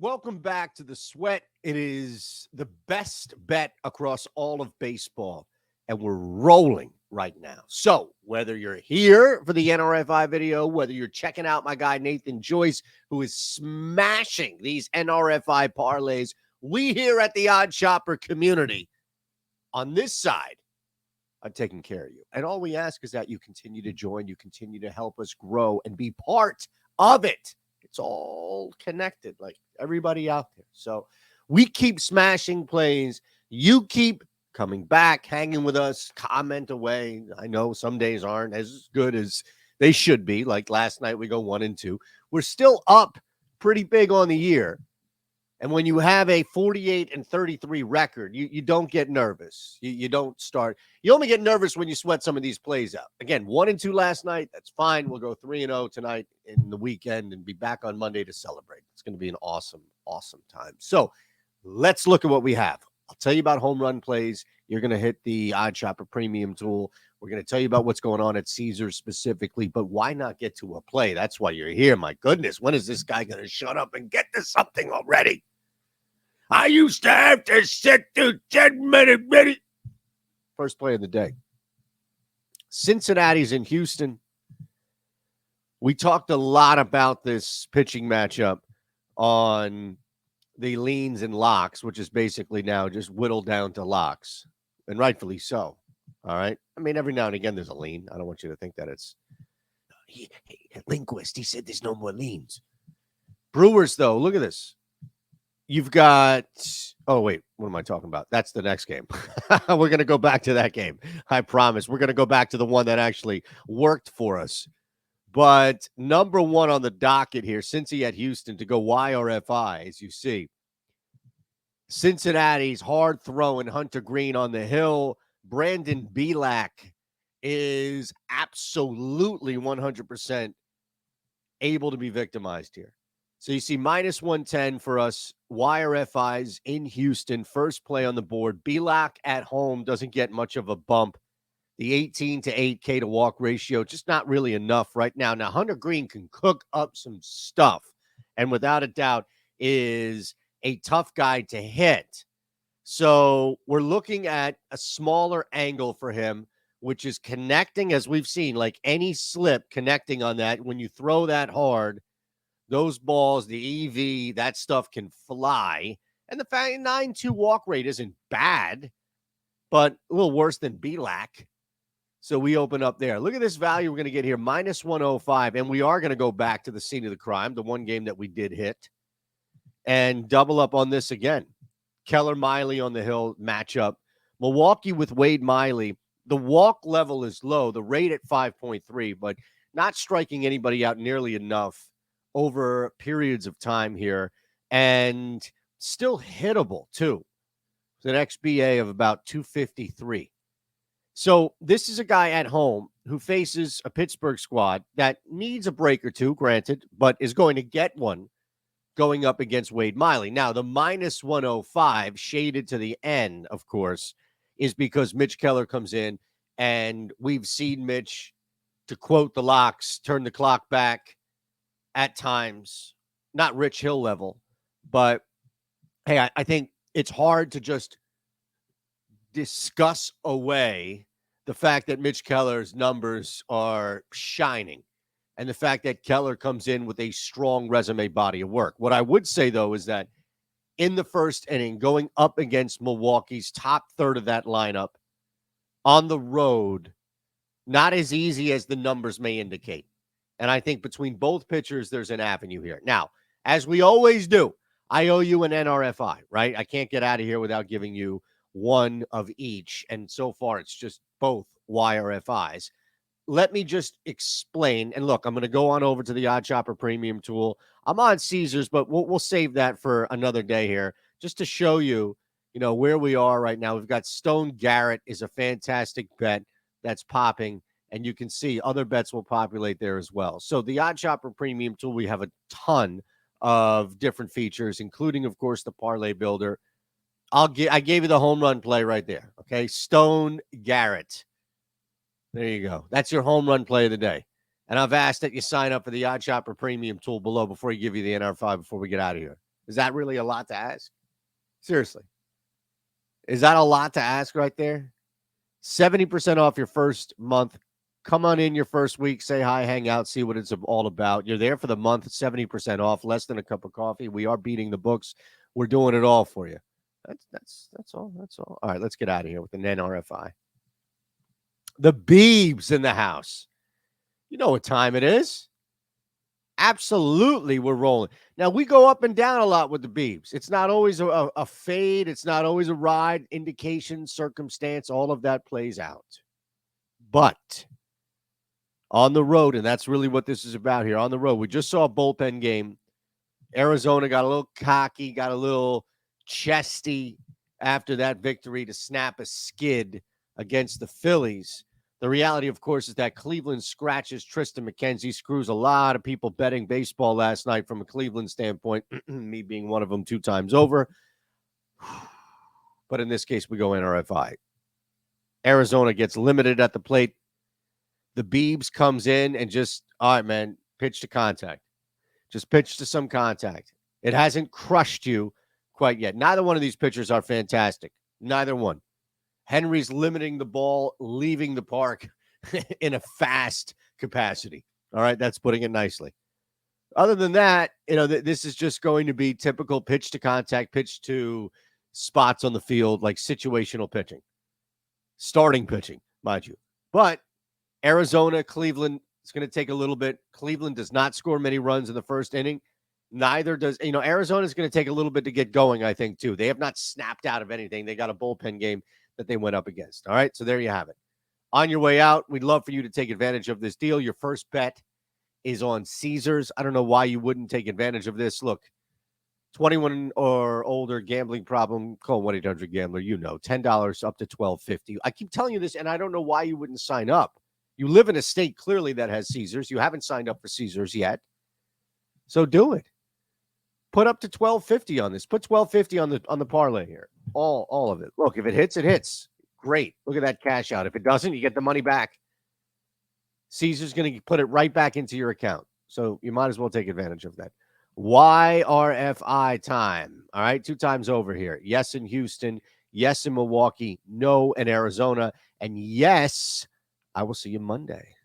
Welcome back to the Sweat. It is the best bet across all of baseball, and we're rolling right now. So, whether you're here for the NRFI video, whether you're checking out my guy Nathan Joyce, who is smashing these NRFI parlays, we here at the Odd Shopper community on this side are taking care of you. And all we ask is that you continue to join, you continue to help us grow and be part of it. It's all connected, like everybody out there. So we keep smashing plays. You keep coming back, hanging with us, comment away. I know some days aren't as good as they should be. Like last night, we go 1-2. We're still up pretty big on the year. And when you have a 48-33 record, you don't get nervous. You don't start. You only get nervous when you sweat some of these plays out. Again, 1-2 last night. That's fine. We'll go 3-0 tonight in the weekend and be back on Monday to celebrate. It's going to be an awesome, awesome time. So let's look at what we have. I'll tell you about home run plays. You're going to hit the Odd Shopper Premium tool. We're going to tell you about what's going on at Caesars specifically, but why not get to a play? That's why you're here. My goodness, when is this guy going to shut up and get to something already? I used to have to sit through 10 minutes. First play of the day. Cincinnati's in Houston. We talked a lot about this pitching matchup on the leans and locks, which is basically now just whittled down to locks, and rightfully so. All right. I mean, every now and again, there's a lean. I don't want you to think that it's linguist. He said there's no more leans. Brewers, though, look at this. You've got, oh, wait, what am I talking about? That's the next game. We're going to go back to that game. I promise. We're going to go back to the one that actually worked for us. But number one on the docket here, Cincy at Houston to go YRFI, as you see. Cincinnati's hard throwing Hunter Green on the hill. Brandon Belak is absolutely 100% able to be victimized here. So you see minus 110 for us, YRFIs in Houston. First play on the board. Belak at home doesn't get much of a bump. The 18 to 8K to walk ratio, just not really enough right now. Now, Hunter Green can cook up some stuff, and without a doubt is a tough guy to hit. So we're looking at a smaller angle for him, which is connecting, as we've seen, like any slip connecting on that. When you throw that hard, those balls, the EV, that stuff can fly. And the fact 9-2 walk rate isn't bad, but a little worse than Belak. So we open up there. Look at this value we're going to get here, minus 105. And we are going to go back to the scene of the crime, the one game that we did hit, and double up on this again. Keller Miley on the hill matchup. Milwaukee with Wade Miley. The walk level is low, the rate at 5.3, but not striking anybody out nearly enough over periods of time here, and still hittable too. It's an XBA of about 253. So this is a guy at home who faces a Pittsburgh squad that needs a break or two, granted, but is going to get one going up against Wade Miley. Now, the minus 105 shaded to the end, of course, is because Mitch Keller comes in, and we've seen Mitch, to quote the locks, turn the clock back at times, not Rich Hill level, but hey, I think it's hard to just discuss away the fact that Mitch Keller's numbers are shining and the fact that Keller comes in with a strong resume body of work. What I would say, though, is that in the first inning, going up against Milwaukee's top third of that lineup on the road, not as easy as the numbers may indicate. And I think between both pitchers, there's an avenue here. Now, as we always do, I owe you an NRFI, right? I can't get out of here without giving you one of each. And so far, it's just both YRFIs. Let me just explain. And look, I'm going to go on over to the Odd Shopper Premium tool. I'm on Caesars, but we'll save that for another day here, just to show you, where we are right now. We've got Stone Garrett is a fantastic bet that's popping. And you can see other bets will populate there as well. So the Odd Shopper Premium tool, we have a ton of different features, including, of course, the Parlay Builder. I gave you the home run play right there. Okay, Stone Garrett. There you go. That's your home run play of the day. And I've asked that you sign up for the Odd Shopper Premium tool below before you give you the NR5 before we get out of here. Is that really a lot to ask? Seriously. Is that a lot to ask right there? 70% off your first month. Come on in your first week, say hi, hang out, see what it's all about. You're there for the month, 70% off, less than a cup of coffee. We are beating the books. We're doing it all for you. That's all. That's all. All right, let's get out of here with an NRFI. The Beebs in the house. You know what time it is. Absolutely, we're rolling. Now, we go up and down a lot with the Beebs. It's not always a fade. It's not always a ride. Indication, circumstance, all of that plays out. But on the road, and that's really what this is about here, on the road, we just saw a bullpen game. Arizona got a little cocky, got a little chesty after that victory to snap a skid against the Phillies. The reality, of course, is that Cleveland scratches Tristan McKenzie, screws a lot of people betting baseball last night from a Cleveland standpoint, me being one of them 2 times over. But in this case, we go NRFI. Arizona gets limited at the plate. The Beebs comes in and just, all right, man, pitch to contact. Just pitch to some contact. It hasn't crushed you quite yet. Neither one of these pitchers are fantastic. Neither one. Henry's limiting the ball, leaving the park in a fast capacity. All right, that's putting it nicely. Other than that, this is just going to be typical pitch to contact, pitch to spots on the field, like situational pitching. Starting pitching, mind you. But Arizona, Cleveland, it's going to take a little bit. Cleveland does not score many runs in the first inning. Neither does, Arizona is going to take a little bit to get going, I think, too. They have not snapped out of anything. They got a bullpen game that they went up against. All right, so there you have it. On your way out, we'd love for you to take advantage of this deal. Your first bet is on Caesars. I don't know why you wouldn't take advantage of this. Look, 21 or older, gambling problem, call 1-800-GAMBLER. $10 up to $12.50. I keep telling you this, and I don't know why you wouldn't sign up. You live in a state clearly that has Caesars. You haven't signed up for Caesars yet. So do it. Put up to $12.50 on this. Put $12.50 on the parlay here. All of it. Look, if it hits, it hits. Great. Look at that cash out. If it doesn't, you get the money back. Caesar's going to put it right back into your account. So you might as well take advantage of that. YRFI time. All right, 2 times over here. Yes in Houston. Yes in Milwaukee. No in Arizona. And yes, I will see you Monday.